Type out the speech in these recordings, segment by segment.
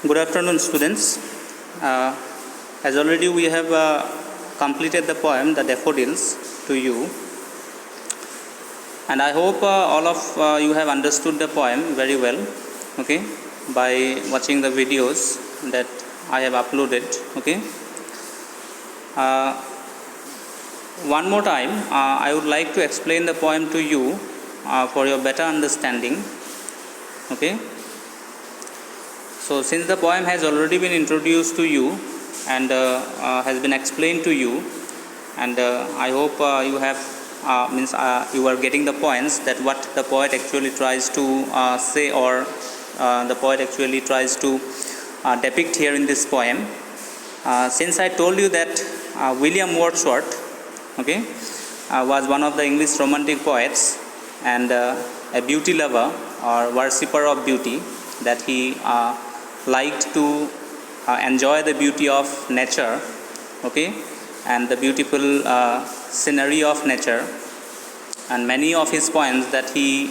Good afternoon, students. As already we have completed the poem "The Daffodils" to you, and I hope all of you have understood the poem very well. Okay, by watching the videos that I have uploaded. Okay. One more time, I would like to explain the poem to you for your better understanding. Okay. So, since the poem has already been introduced to you and has been explained to you, and I hope you have you are getting the points that what the poet actually tries to say, or the poet actually tries to depict here in this poem. Since I told you that William Wordsworth, okay, was one of the English romantic poets and a beauty lover or worshipper of beauty, that he liked to enjoy the beauty of nature, okay, and the beautiful scenery of nature, and many of his poems that he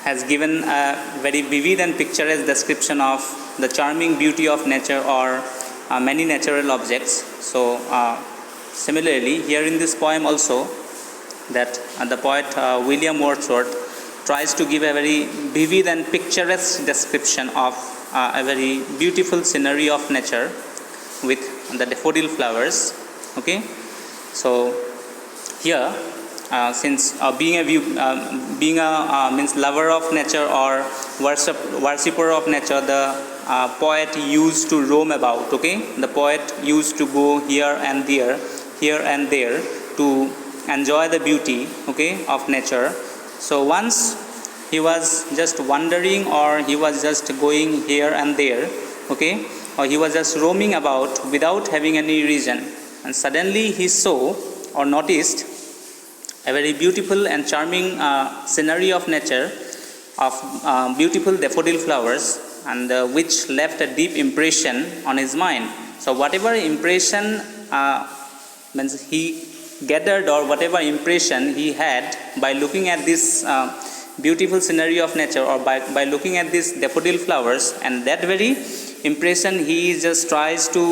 has given a very vivid and picturesque description of the charming beauty of nature or many natural objects. So similarly here in this poem also, that the poet William Wordsworth tries to give a very vivid and picturesque description of a very beautiful scenery of nature with the daffodil flowers. Okay, so here since being a means lover of nature or worshipper of nature, the poet used to roam about. Okay, the poet used to go here and there to enjoy the beauty, okay, of nature. So once he was just wandering, or he was just going here and there, okay, or he was just roaming about without having any reason, and suddenly he saw or noticed a very beautiful and charming scenery of nature of beautiful daffodil flowers, and which left a deep impression on his mind. So whatever impression means he gathered, or whatever impression he had by looking at this beautiful scenery of nature, or by looking at these daffodil flowers, and that very impression he just tries to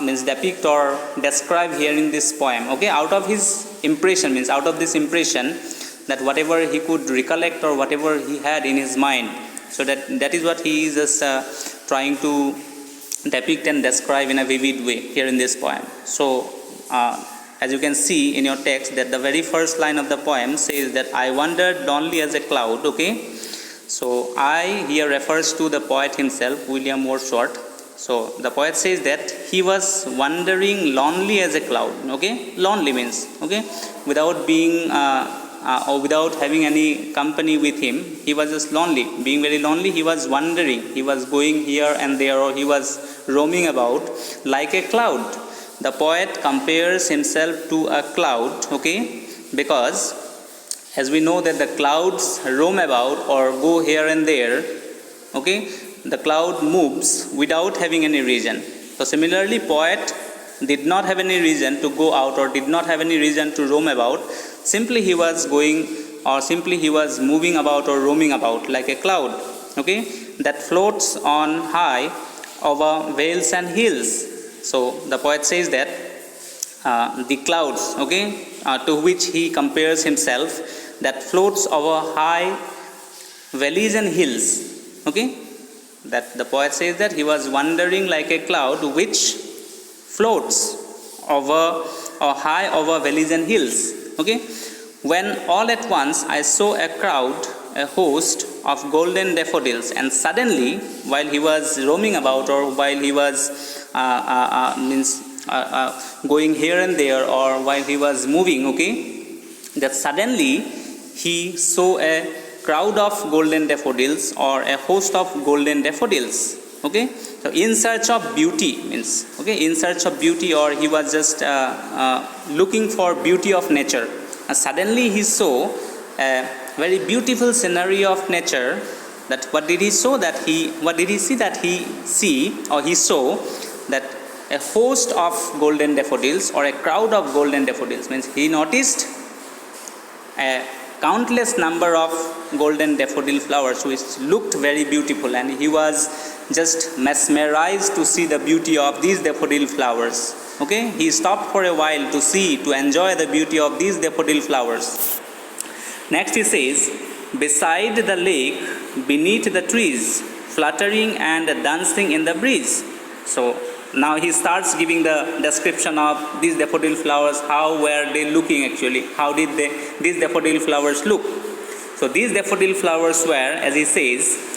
means depict or describe here in this poem. Okay, out of his impression, means out of this impression, that whatever he could recollect or whatever he had in his mind, so that is what he is just trying to depict and describe in a vivid way here in this poem. So as you can see in your text, that the very first line of the poem says that I wandered lonely as a cloud. Okay, so I here refers to the poet himself, William Wordsworth. So the poet says that he was wandering lonely as a cloud. Okay, lonely means, okay, without being or without having any company with him, he was just lonely. Being very lonely, he was wandering, he was going here and there, or he was roaming about like a cloud. The poet compares himself to a cloud, okay, because as we know that the clouds roam about or go here and there, okay, the cloud moves without having any reason. So similarly, poet did not have any reason to go out, or did not have any reason to roam about. Simply he was going, or simply he was moving about or roaming about like a cloud, okay, that floats on high over vales and hills. So the poet says that the clouds, okay, to which he compares himself, that floats over high valleys and hills. Okay, that the poet says that he was wandering like a cloud which floats over or high over valleys and hills. Okay, when all at once I saw a crowd, a host of golden daffodils, and suddenly, while he was roaming about, or while he was going here and there, or while he was moving, okay, that suddenly he saw a crowd of golden daffodils, or a host of golden daffodils. Okay, so in search of beauty means, okay, in search of beauty, or he was just looking for beauty of nature, and suddenly he saw a very beautiful scenery of nature. That what did he saw? That he see or he saw that a host of golden daffodils, or a crowd of golden daffodils, means he noticed a countless number of golden daffodil flowers which looked very beautiful, and he was just mesmerized to see the beauty of these daffodil flowers. Okay, he stopped for a while to see, to enjoy the beauty of these daffodil flowers. Next he says, beside the lake, beneath the trees, fluttering and dancing in the breeze. So now he starts giving the description of these daffodil flowers, how were they looking actually, how did these daffodil flowers look. So these daffodil flowers were, as he says,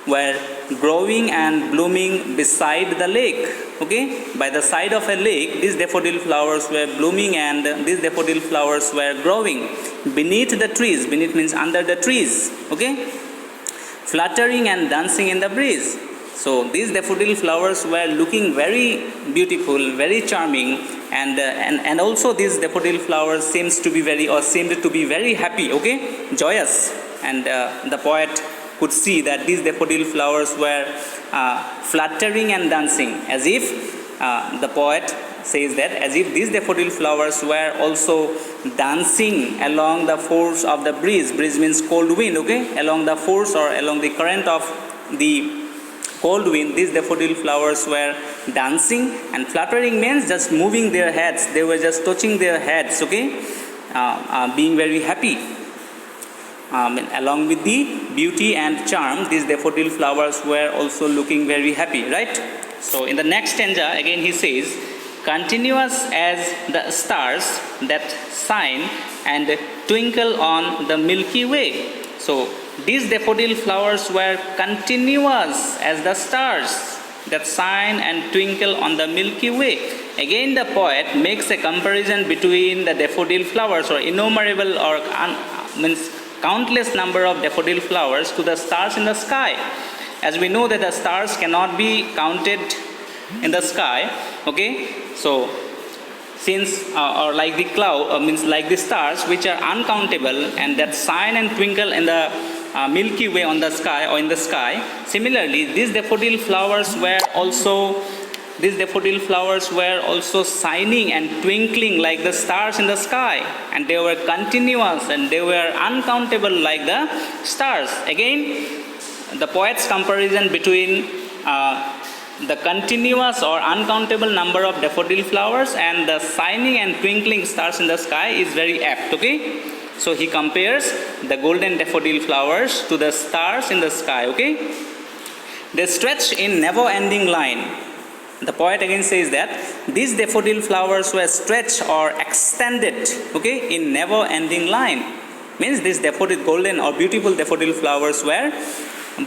were growing and blooming beside the lake. Okay, by the side of a lake, these daffodil flowers were blooming and these daffodil flowers were growing. Beneath the trees, beneath means under the trees. Okay, fluttering and dancing in the breeze. So these daffodil flowers were looking very beautiful, very charming, and also these daffodil flowers seemed to be very happy. Okay, joyous, and the poet could see that these daffodil flowers were fluttering and dancing, as if the poet says that as if these daffodil flowers were also dancing along the force of the breeze. Breeze means cold wind. Okay, along the force or along the current of the cold wind, these daffodil flowers were dancing, and fluttering means just moving their heads. They were just touching their heads. Okay, being very happy. Along with the beauty and charm, these daffodil flowers were also looking very happy, right? So in the next stanza, again he says, continuous as the stars that shine and twinkle on the Milky Way. So these daffodil flowers were continuous as the stars that shine and twinkle on the Milky Way. Again the poet makes a comparison between the daffodil flowers, or innumerable or means countless number of daffodil flowers, to the stars in the sky. As we know that the stars cannot be counted in the sky. Okay, so since or like the cloud means like the stars which are uncountable and that shine and twinkle in the Milky Way on the sky or in the sky. Similarly, these daffodil flowers were also shining and twinkling like the stars in the sky, and they were continuous and they were uncountable like the stars. Again, the poet's comparison between the continuous or uncountable number of daffodil flowers and the shining and twinkling stars in the sky is very apt. Okay, so he compares the golden daffodil flowers to the stars in the sky. Okay, they stretch in never-ending line. The poet again says that these daffodil flowers were stretched or extended, okay, in never-ending line. Means these daffodil, golden or beautiful daffodil flowers were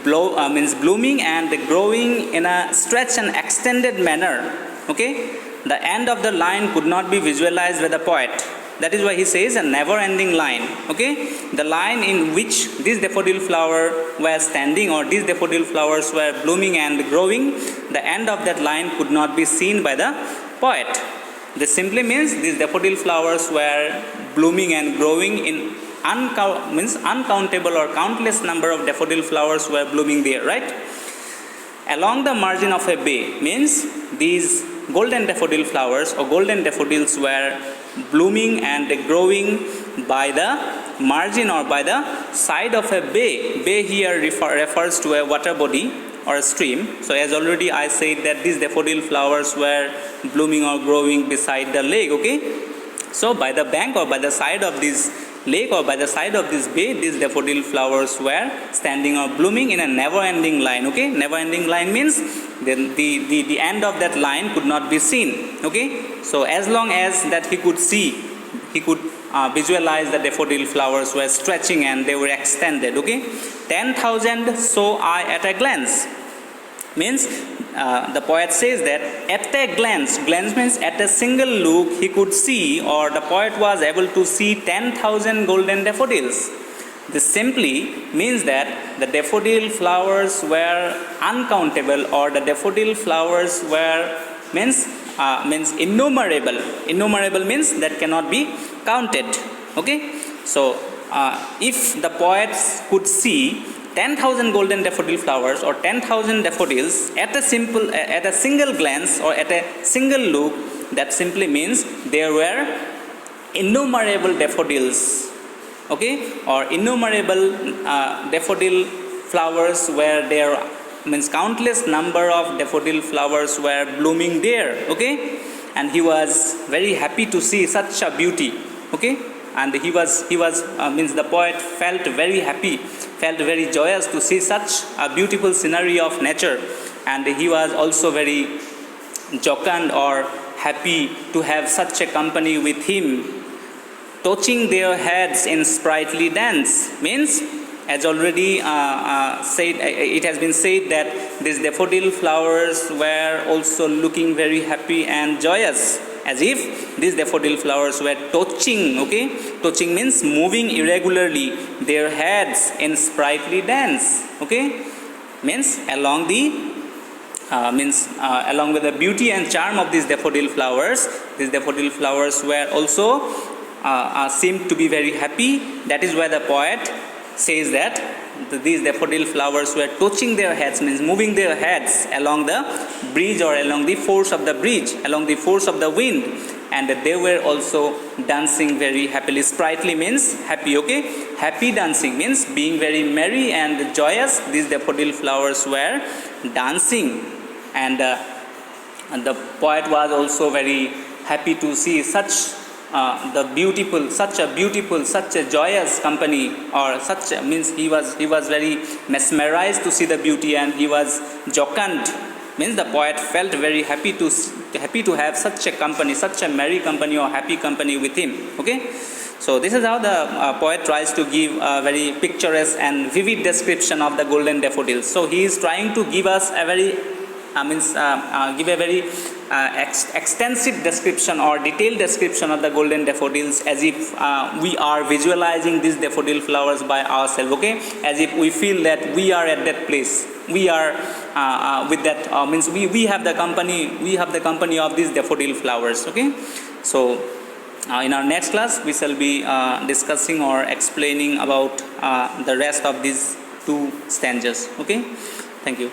blooming and growing in a stretched and extended manner. Okay, the end of the line could not be visualized by the poet. That is why he says a never-ending line. Okay, the line in which these daffodil flowers were standing, or these daffodil flowers were blooming and growing, the end of that line could not be seen by the poet. This simply means these daffodil flowers were blooming and growing in uncountable or countless number of daffodil flowers were blooming there, right? Along the margin of a bay means these golden daffodil flowers or golden daffodils were blooming and growing by the margin or by the side of a bay. Bay here refers to a water body or a stream. So as already I said that these daffodil flowers were blooming or growing beside the lake. Okay, so by the bank or by the side of this lake or by the side of this bay, these daffodil flowers were standing or blooming in a never-ending line. Okay, never-ending line means then the end of that line could not be seen. Okay, so as long as that he could see, he could visualize the daffodil flowers were stretching and they were extended. Okay, 10,000 saw I at a glance. Means the poet says that at a glance means at a single look he could see, or the poet was able to see 10,000 golden daffodils. This simply means that the daffodil flowers were uncountable, or the daffodil flowers were means innumerable. Innumerable means that cannot be counted. Okay, so if the poets could see 10,000 golden daffodil flowers or 10,000 daffodils at a single glance or at a single look, that simply means there were innumerable daffodils. okay, or innumerable daffodil flowers were there, means countless number of daffodil flowers were blooming there, okay, and he was very happy to see such a beauty, okay, and he was means the poet felt very happy, felt very joyous to see such a beautiful scenery of nature, and he was also very jocund or happy to have such a company with him, touching their heads in sprightly dance. Means, as already said, it has been said that these daffodil flowers were also looking very happy and joyous, as if these daffodil flowers were touching, okay, touching means moving irregularly their heads in sprightly dance, okay, means along the along with the beauty and charm of these daffodil flowers were also seemed to be very happy. That is why the poet says that these daffodil flowers were touching their heads, means moving their heads along the bridge or along the force of the bridge, along the force of the wind, and they were also dancing very happily. Sprightly means happy, okay, happy dancing means being very merry and joyous. These daffodil flowers were dancing, and the poet was also very happy to see such such a joyous company, or such means he was very mesmerized to see the beauty, and he was jocund, means the poet felt very happy to have such a company, such a merry company or happy company with him, okay. So this is how the poet tries to give a very picturesque and vivid description of the golden daffodils. So he is trying to give us a very give a very extensive description or detailed description of the golden daffodils, as if we are visualizing these daffodil flowers by ourselves, okay, as if we feel that we are at that place, we are with that means we have the company of these daffodil flowers, okay. So in our next class we shall be discussing or explaining about the rest of these two stanzas, okay. Thank you.